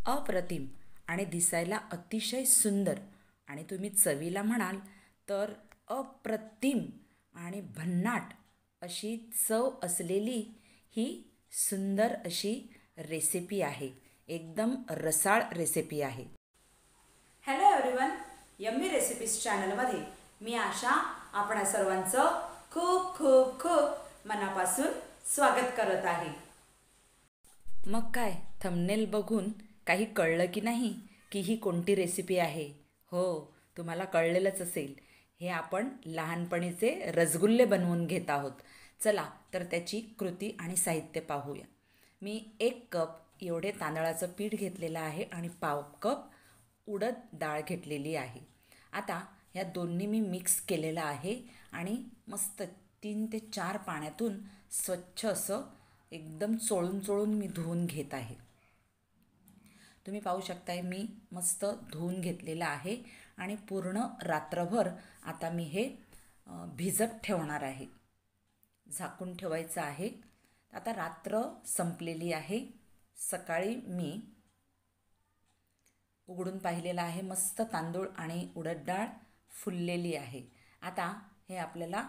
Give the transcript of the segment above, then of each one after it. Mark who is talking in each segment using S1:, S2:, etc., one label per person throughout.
S1: अप्रतिम आणि दिसायला अतिशय सुंदर आणि तुम्ही चवीला म्हणाल तर अप्रतिम आणि भन्नाट अशी चव असलेली ही सुंदर अशी रेसिपी आहे. एकदम रसाळ रेसिपी आहे. हॅलो एव्हरीवन, यम्मी रेसिपीज चॅनलमध्ये मी आशा आपणा सर्वांचं खूप खूप खूप मनापासून स्वागत करत आहे. मग काय, थंबनेल बघून काही कळलं की नाही की ही कोणती रेसिपी आहे? हो, तुम्हाला कळलेलंच असेल. हे आपण लहानपणीचे रसगुल्ले बनवून घेत आहोत. चला तर त्याची कृती आणि साहित्य पाहूया. मी 1 कप एवढे तांदळाचं पीठ घेतलेलं आहे आणि पाव कप उडद डाळ घेतलेली आहे. आता ह्या दोन्ही मी मिक्स केलेलं आहे आणि मस्त 3 ते 4 पाण्यातून स्वच्छ असं एकदम चोळून चोळून मी धुवून घेत आहे. तुम्ही पाहू शकताय मी मस्त धुवून घेतलेलं आहे आणि पूर्ण रात्रभर आता मी हे भिजत ठेवणार आहे. झाकून ठेवायचं आहे. आता रात्र संपलेली आहे. सकाळी मी उघडून पाहिलेलं आहे. मस्त तांदूळ आणि उडद डाळ फुललेली आहे. आता हे आपल्याला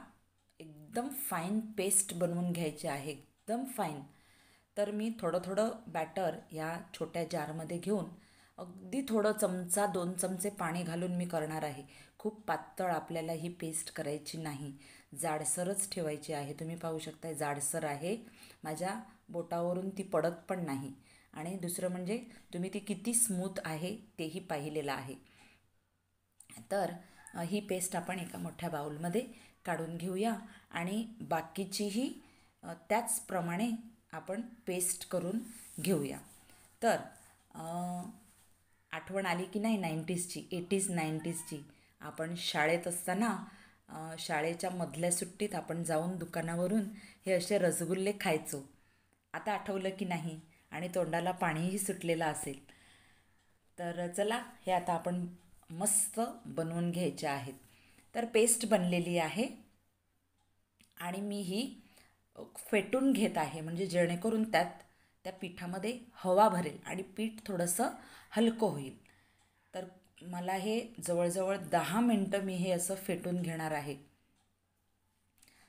S1: एकदम फाईन पेस्ट बनवून घ्यायची आहे, एकदम फाईन. तर मी थोडं थोडं बॅटर या छोट्या जारमध्ये घेऊन अगदी थोडं 2 चमचे पाणी घालून मी करणार आहे. खूप पातळ आपल्याला ही पेस्ट करायची नाही, जाडसरच ठेवायची आहे. तुम्ही पाहू शकता जाडसर आहे. माझ्या बोटावरून ती पडत पण नाही. आणि दुसरं म्हणजे तुम्ही ती किती स्मूथ आहे तेही पाहिलेलं आहे. तर ही पेस्ट आपण एका मोठ्या बाउलमध्ये काढून घेऊया आणि बाकीचीही त्याचप्रमाणे आपण पेस्ट करून घेऊया. तर आठवण आली की नाही 90sची, 90sची. आपण शाळेत असताना शाळेच्या मधल्या सुट्टीत आपण जाऊन दुकानावरून हे असे रसगुल्ले खायचो. आता आठवलं की नाही? आणि तोंडाला पाणीही सुटलेलं असेल. तर चला हे आता आपण मस्त बनवून घ्यायचे आहेत. तर पेस्ट बनलेली आहे आणि मी ही फेटून घेत आहे, म्हणजे जेणेकरून त्या पिठामध्ये हवा भरेल आणि पीठ थोडंसं हलकं होईल. तर मला हे जवळजवळ 10 मिनटं मी हे असं फेटून घेणार आहे.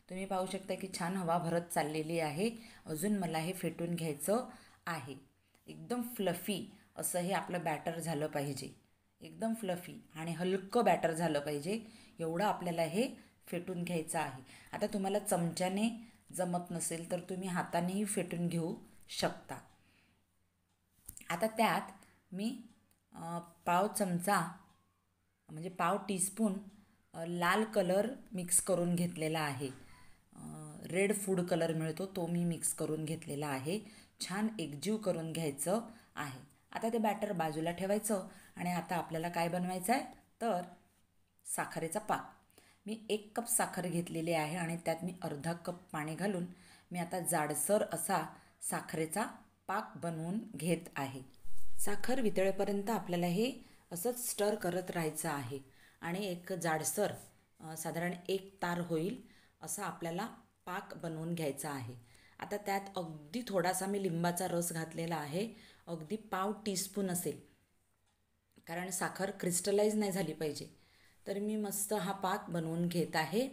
S1: तुम्ही पाहू शकता की छान हवा भरत चाललेली आहे. अजून मला हे फेटून घ्यायचं आहे. एकदम फ्लफी असं हे आपलं बॅटर झालं पाहिजे. एकदम फ्लफी आणि हलकं बॅटर झालं पाहिजे, एवढं आपल्याला हे फेटून घ्यायचं आहे. आता तुम्हाला चमच्याने जमत नसेल तर तुम्ही हातानेही फेटून घेऊ शकता. आता त्यात मी पाव चमचा म्हणजे पाव टीस्पून लाल कलर मिक्स करून घेतलेला आहे. रेड फूड कलर मिळतो तो मी मिक्स करून घेतलेला आहे. छान एकजीव करून घ्यायचं आहे. आता ते बॅटर बाजूला ठेवायचं आणि आता आपल्याला काय बनवायचं आहे तर साखरेचा पाक. मी 1 कप साखर घेतलेली आहे आणि त्यात मी अर्धा कप पाणी घालून मी आता जाडसर असा साखरेचा पाक बनवून घेत आहे. साखर वितळेपर्यंत आपल्याला हे असंच स्टर करत राहायचं आहे आणि एक जाडसर साधारण 1 तार होईल असा आपल्याला पाक बनवून घ्यायचा आहे. आता त्यात अगदी थोडासा मी लिंबाचा रस घातलेला आहे, अगदी पाव टीस्पून असेल, कारण साखर क्रिस्टलाइज नाही झाली पाहिजे. तर मी मस्त हा पाक बनवून घेत आहे.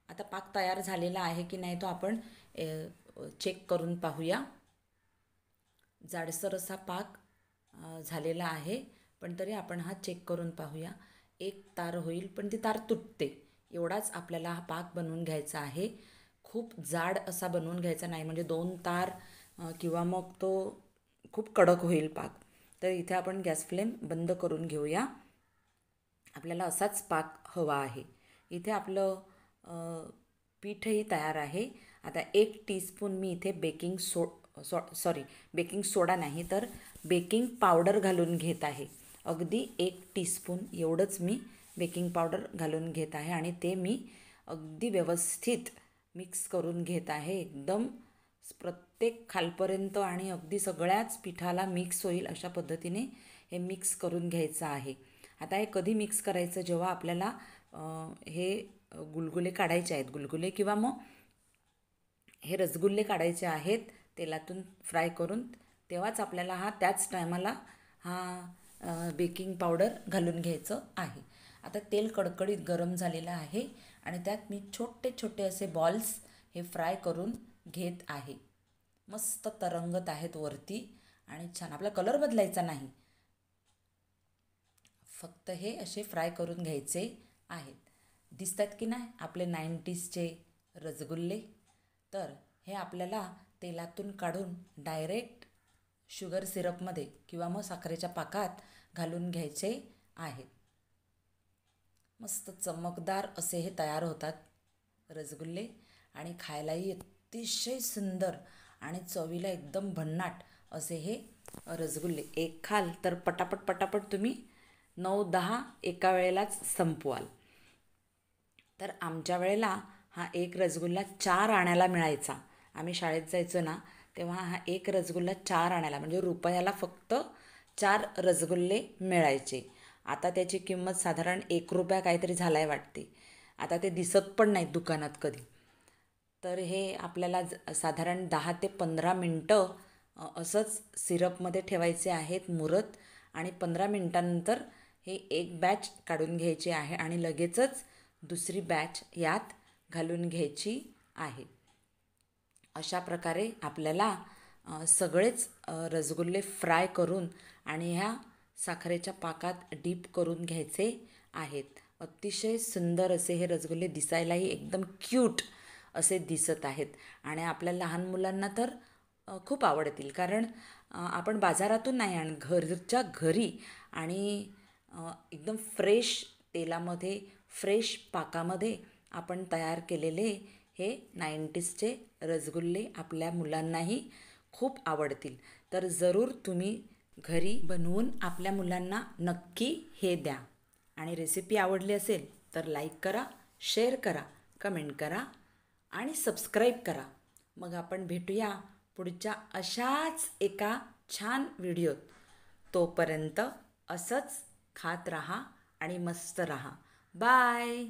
S1: आता पाक तयार झालेला आहे की नाही तो आपण चेक करून पाहूया. जाडसर असा पाक झालेला आहे, पण तरी आपण हा चेक करून पाहूया. 1 तार होईल पण ती तार तुटते, एवढाच आपल्याला हा पाक बनवून घ्यायचा आहे. खूप जाड असा बनवून घ्यायचा नाही, म्हणजे 2 तार किंवा मग तो खूप कडक होईल पाक. तर इथे आपण गॅस फ्लेम बंद करून घेऊया. आपल्याला असाच पाक हवा आहे. इथे आपलं पीठही तयार आहे. आता 1 टीस्पून मी इथे बेकिंग सोडा नाही तर बेकिंग पावडर घालून घेत आहे. अगदी 1 टीस्पून एवढंच मी बेकिंग पावडर घालून घेत आहे आणि ते मी अगदी व्यवस्थित मिक्स करून घेत आहे. एकदम प्रत्येक खालपर्यंत आणि अगदी सगळ्याच पिठाला मिक्स होईल अशा पद्धतीने हे मिक्स करून घ्यायचं आहे. आता हे कधी मिक्स करायचं, जेव्हा आपल्याला हे गुलगुले काढायचे आहेत, गुलगुले किंवा मग हे रसगुल्ले काढायचे आहेत तेलातून फ्राय करून, तेव्हाच आपल्याला त्याच टायमाला बेकिंग पावडर घालून घ्यायचं आहे. आता तेल कडकडीत गरम झालेलं आहे आणि त्यात मी छोटे छोटे असे बॉल्स हे फ्राय करून घेत आहे. मस्त तरंगत आहेत वरती आणि छान. आपला कलर बदलायचा नाही, फक्त हे असे फ्राय करून घ्यायचे आहेत. दिसतात की नाही आपले 90sचे रसगुल्ले? तर हे आपल्याला तेलातून काढून डायरेक्ट शुगर सिरपमध्ये किंवा मग साखरेच्या पाकात घालून घ्यायचे आहेत. मस्त चमकदार असे हे तयार होतात रसगुल्ले आणि खायलाही अतिशय सुंदर आणि चवीला एकदम भन्नाट असे हे रसगुल्ले. एक खाल तर पटापट पटापट तुम्ही 9-10 एका वेळेलाच संपवाल. तर आमच्या वेळेला हा एक रसगुल्ला 4 आण्याला मिळायचा. आम्ही शाळेत जायचो ना, तेव्हा हा एक रसगुल्ला 4 आण्याला म्हणजे रुपयाला फक्त 4 रसगुल्ले मिळायचे. आता त्याची किंमत साधारण 1 रुपया काहीतरी झाला आहे वाटते. आता ते दिसत पण नाहीत दुकानात कधी. तर हे आपल्याला साधारण 10 ते 15 मिनटं असंच सिरपमध्ये ठेवायचे आहेत मुरत आणि 15 मिनटानंतर हे एक बॅच काढून घ्यायची आहे आणि लगेचच दुसरी बॅच यात घालून घ्यायची आहे. अशा प्रकारे आपल्याला सगळेच रसगुल्ले फ्राय करून आणि ह्या साखरेच्या पाकात डीप करून घ्यायचे आहेत. अतिशय सुंदर असे हे रसगुल्ले दिसायलाही एकदम क्यूट असे दिसत आहेत आणि आपल्या लहान मुलांना तर खूप आवडतील. कारण आपण बाजारातून नाही आणि घरच्या घरी आणि एकदम फ्रेश तेलामध्ये फ्रेश पाकामध्ये आपण तयार केलेले हे 90sचे रसगुल्ले आपल्या मुलांनाही खूप आवडतील. तर जरूर तुम्ही घरी बनवून आपल्या मुलांना नक्की हे द्या. आणि रेसिपी आवडली असेल तर लाईक करा, शेअर करा, कमेंट करा आणि सबस्क्राईब करा. मग आपण भेटूया पुढच्या अशाच एका छान व्हिडिओत. तोपर्यंत असंच खात राहा आणि मस्त राहा. बाय.